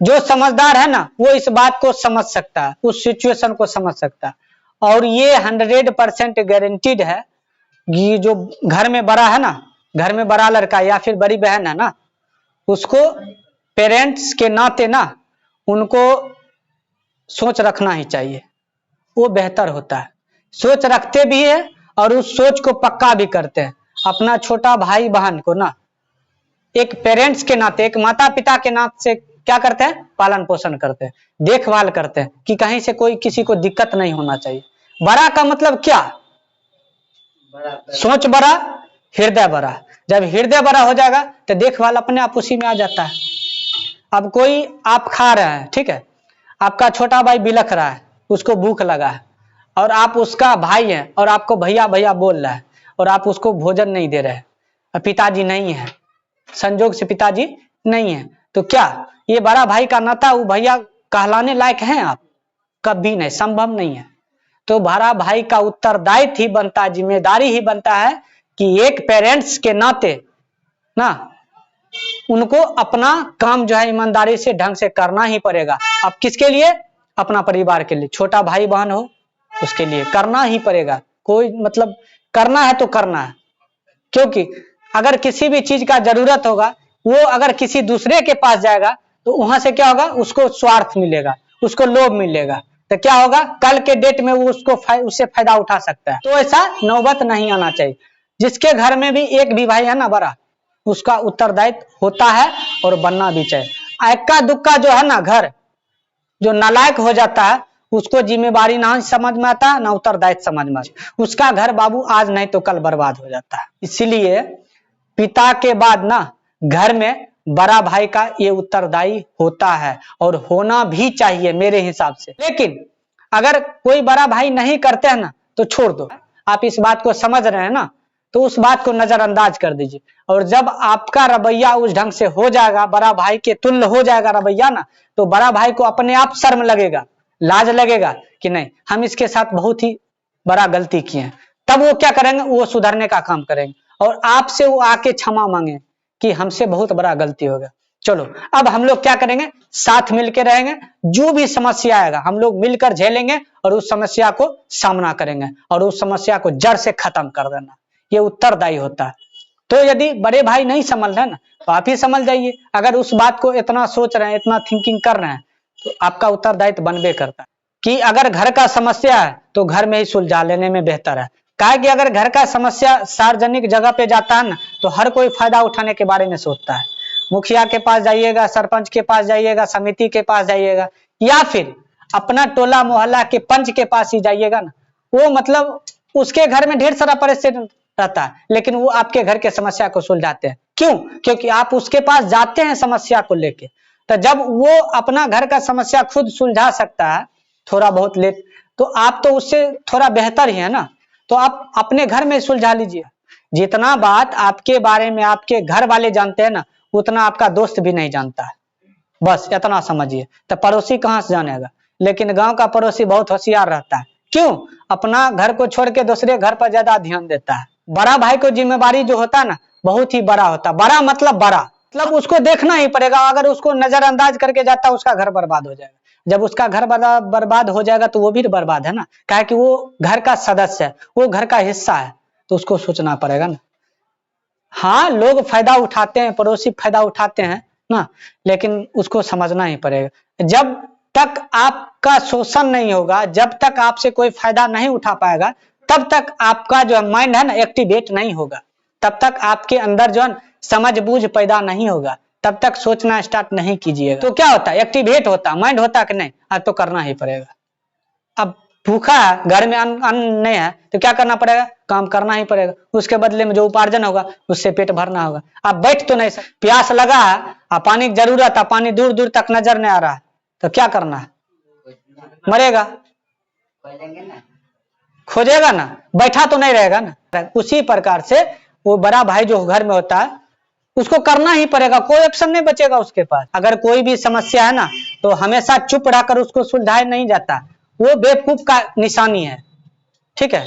जो समझदार है ना वो इस बात को समझ सकता है, उस सिचुएशन को समझ सकता है। और ये 100% गारंटीड है कि जो घर में बड़ा है ना, घर में बड़ा लड़का या फिर बड़ी बहन है ना, उसको पेरेंट्स के नाते ना उनको सोच रखना ही चाहिए, वो बेहतर होता है। सोच रखते भी है और उस सोच को पक्का भी करते हैं। अपना छोटा भाई बहन को ना एक पेरेंट्स के नाते, एक माता पिता के नाते से क्या करते हैं, पालन पोषण करते हैं, देखभाल करते हैं कि कहीं से कोई किसी को दिक्कत नहीं होना चाहिए। बड़ा का मतलब क्या, सोच बड़ा, हृदय बड़ा। जब हृदय बड़ा हो जाएगा तो देखभाल अपने आप उसी में आ जाता है। अब कोई आप खा रहे हैं, ठीक है, आपका छोटा भाई बिलख रहा है, उसको भूख लगा है और आप उसका भाई हैं और आपको भैया भैया बोल रहा है और आप उसको भोजन नहीं दे रहे हैं, पिताजी नहीं है, संजोग से पिताजी नहीं है, तो क्या ये बड़ा भाई का नाता वो भैया कहलाने लायक हैं आप? कभी नहीं, संभव नहीं है। तो बड़ा भाई का उत्तरदायित्व ही बनता है, जिम्मेदारी ही बनता है कि एक पेरेंट्स के नाते ना उनको अपना काम जो है ईमानदारी से ढंग से करना ही पड़ेगा। अब किसके लिए? अपना परिवार के लिए, छोटा भाई बहन हो उसके लिए करना ही पड़ेगा। कोई मतलब करना है तो करना है, क्योंकि अगर किसी भी चीज का जरूरत होगा, वो अगर किसी दूसरे के पास जाएगा तो वहां से क्या होगा, उसको स्वार्थ मिलेगा, उसको लोभ मिलेगा, तो क्या होगा, कल के डेट में वो उससे फायदा उठा सकता है। तो ऐसा नौबत नहीं आना चाहिए। जिसके घर में भी एक भी भाई है ना बड़ा, उसका उत्तरदायित्व होता है और बनना भी चाहिए। एक्का दुक्का जो है ना घर जो नालायक हो जाता है, उसको जिम्मेवारी ना समझ में आता है, ना उत्तरदायित्व समझ में आता है, उसका घर बाबू आज नहीं तो कल बर्बाद हो जाता है। इसीलिए पिता के बाद ना घर में बड़ा भाई का ये उत्तरदायी होता है और होना भी चाहिए मेरे हिसाब से। लेकिन अगर कोई बड़ा भाई नहीं करते हैं ना तो छोड़ दो, आप इस बात को समझ रहे हैं ना, तो उस बात को नजरअंदाज कर दीजिए। और जब आपका रवैया उस ढंग से हो जाएगा, बड़ा भाई के तुल्य हो जाएगा रवैया ना, तो बड़ा भाई को अपने आप शर्म लगेगा, लाज लगेगा कि नहीं हम इसके साथ बहुत ही बड़ा गलती किए हैं। तब वो क्या करेंगे, वो सुधरने का काम करेंगे और आपसे वो आके क्षमा मांगे कि हमसे बहुत बड़ा गलती हो गया। चलो अब हम लोग क्या करेंगे, साथ मिलकर रहेंगे, जो भी समस्या आएगा हम लोग मिलकर झेलेंगे और उस समस्या को सामना करेंगे और उस समस्या को जड़ से खत्म कर देना, ये उत्तरदायी होता है। तो यदि बड़े भाई नहीं समझ रहे ना तो आप ही समझ जाइए। अगर उस बात को इतना सोच रहे हैं, इतना थिंकिंग कर रहे हैं, तो आपका उत्तरदायित्व बनबे करता है कि अगर घर का समस्या है तो घर में ही सुलझा लेने में बेहतर है। कहा कि अगर घर का समस्या सार्वजनिक जगह पे जाता है ना तो हर कोई फायदा उठाने के बारे में सोचता है। मुखिया के पास जाइएगा, सरपंच के पास जाइएगा, समिति के पास जाइएगा, या फिर अपना टोला मोहल्ला के पंच के पास ही जाइएगा ना, वो मतलब उसके घर में ढेर सारा परेशान रहता है, लेकिन वो आपके घर के समस्या को सुलझाते हैं। क्यों? क्योंकि आप उसके पास जाते हैं समस्या को लेके। तो जब वो अपना घर का समस्या खुद सुलझा सकता है थोड़ा बहुत लेट, तो आप तो उससे थोड़ा बेहतर ही है ना, तो आप अपने घर में सुलझा लीजिए। जितना बात आपके बारे में आपके घर वाले जानते हैं ना, उतना आपका दोस्त भी नहीं जानता है, बस इतना समझिए। तो पड़ोसी कहाँ से जानेगा? लेकिन गांव का पड़ोसी बहुत होशियार रहता है। क्यों? अपना घर को छोड़ के दूसरे घर पर ज्यादा ध्यान देता है। बड़ा भाई को जिम्मेवारी जो होता है ना बहुत ही बड़ा होता है। बड़ा मतलब उसको देखना ही पड़ेगा। अगर उसको नजरअंदाज करके जाता है उसका घर बर्बाद हो जाएगा। जब उसका घर बर्बाद हो जाएगा तो वो भी बर्बाद है ना, क्या कि वो घर का सदस्य है, वो घर का हिस्सा है, तो उसको सोचना पड़ेगा ना। हाँ, लोग फायदा उठाते हैं, पड़ोसी फायदा उठाते हैं ना, लेकिन उसको समझना ही पड़ेगा। जब तक आपका शोषण नहीं होगा, जब तक आपसे कोई फायदा नहीं उठा पाएगा, तब तक आपका जो माइंड है ना एक्टिवेट नहीं होगा, तब तक आपके अंदर जो समझ बूझ पैदा नहीं होगा, तब तक सोचना स्टार्ट नहीं कीजिएगा। तो क्या होता है, एक्टिवेट होता माइंड होता कि नहीं, आज तो करना ही पड़ेगा। अब भूखा है, घर में अन्न नहीं है, तो क्या करना पड़ेगा, काम करना ही पड़ेगा। उसके बदले में जो उपार्जन होगा उससे पेट भरना होगा। आप बैठ तो नहीं सकते, प्यास लगा है, पानी की जरूरत है, पानी दूर दूर तक नजर नहीं आ रहा है, तो क्या करना है, मरेगा, खोजेगा ना, बैठा तो नहीं रहेगा ना। उसी प्रकार से वो बड़ा भाई जो घर में होता है उसको करना ही पड़ेगा, कोई ऑप्शन नहीं बचेगा उसके पास। अगर कोई भी समस्या है ना तो हमेशा चुप रहकर उसको सुलझाया नहीं जाता, वो बेवकूफ का निशानी है। ठीक है,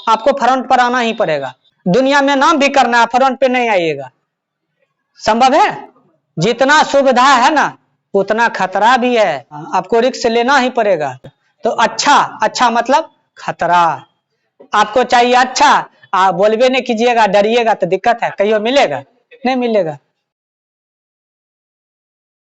आपको फ्रंट पर आना ही पड़ेगा। दुनिया में नाम भी करना है, फ्रंट पे नहीं आइएगा, संभव है? जितना सुविधा है ना उतना खतरा भी है, आपको रिस्क लेना ही पड़ेगा। तो अच्छा मतलब खतरा। आपको चाहिए अच्छा, आप बोलबे नहीं कीजिएगा, डरिएगा तो दिक्कत है, कहियो मिलेगा नहीं मिलेगा।